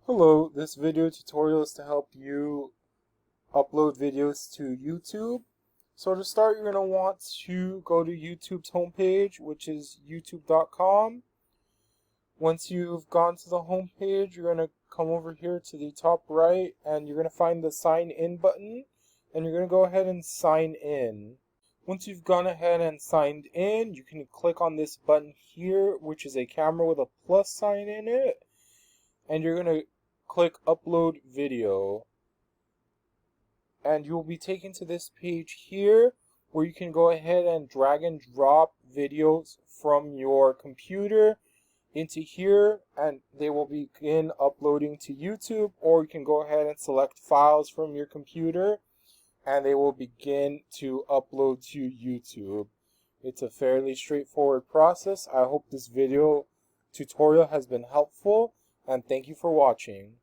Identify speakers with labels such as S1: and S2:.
S1: Hello, this video tutorial is to help you upload videos to YouTube. So to start, you're going to want to go to YouTube's homepage, which is youtube.com. Once you've gone to the homepage, you're going to come over here to the top right and you're going to find the sign in button and you're going to go ahead and sign in. Once you've gone ahead and signed in, you can click on this button here, which is a camera with a plus sign in it, and you're going to click upload video, and you will be taken to this page here where you can go ahead and drag and drop videos from your computer into here and they will begin uploading to YouTube, or you can go ahead and select files from your computer and they will begin to upload to YouTube. It's a fairly straightforward process. I hope this video tutorial has been helpful and thank you for watching.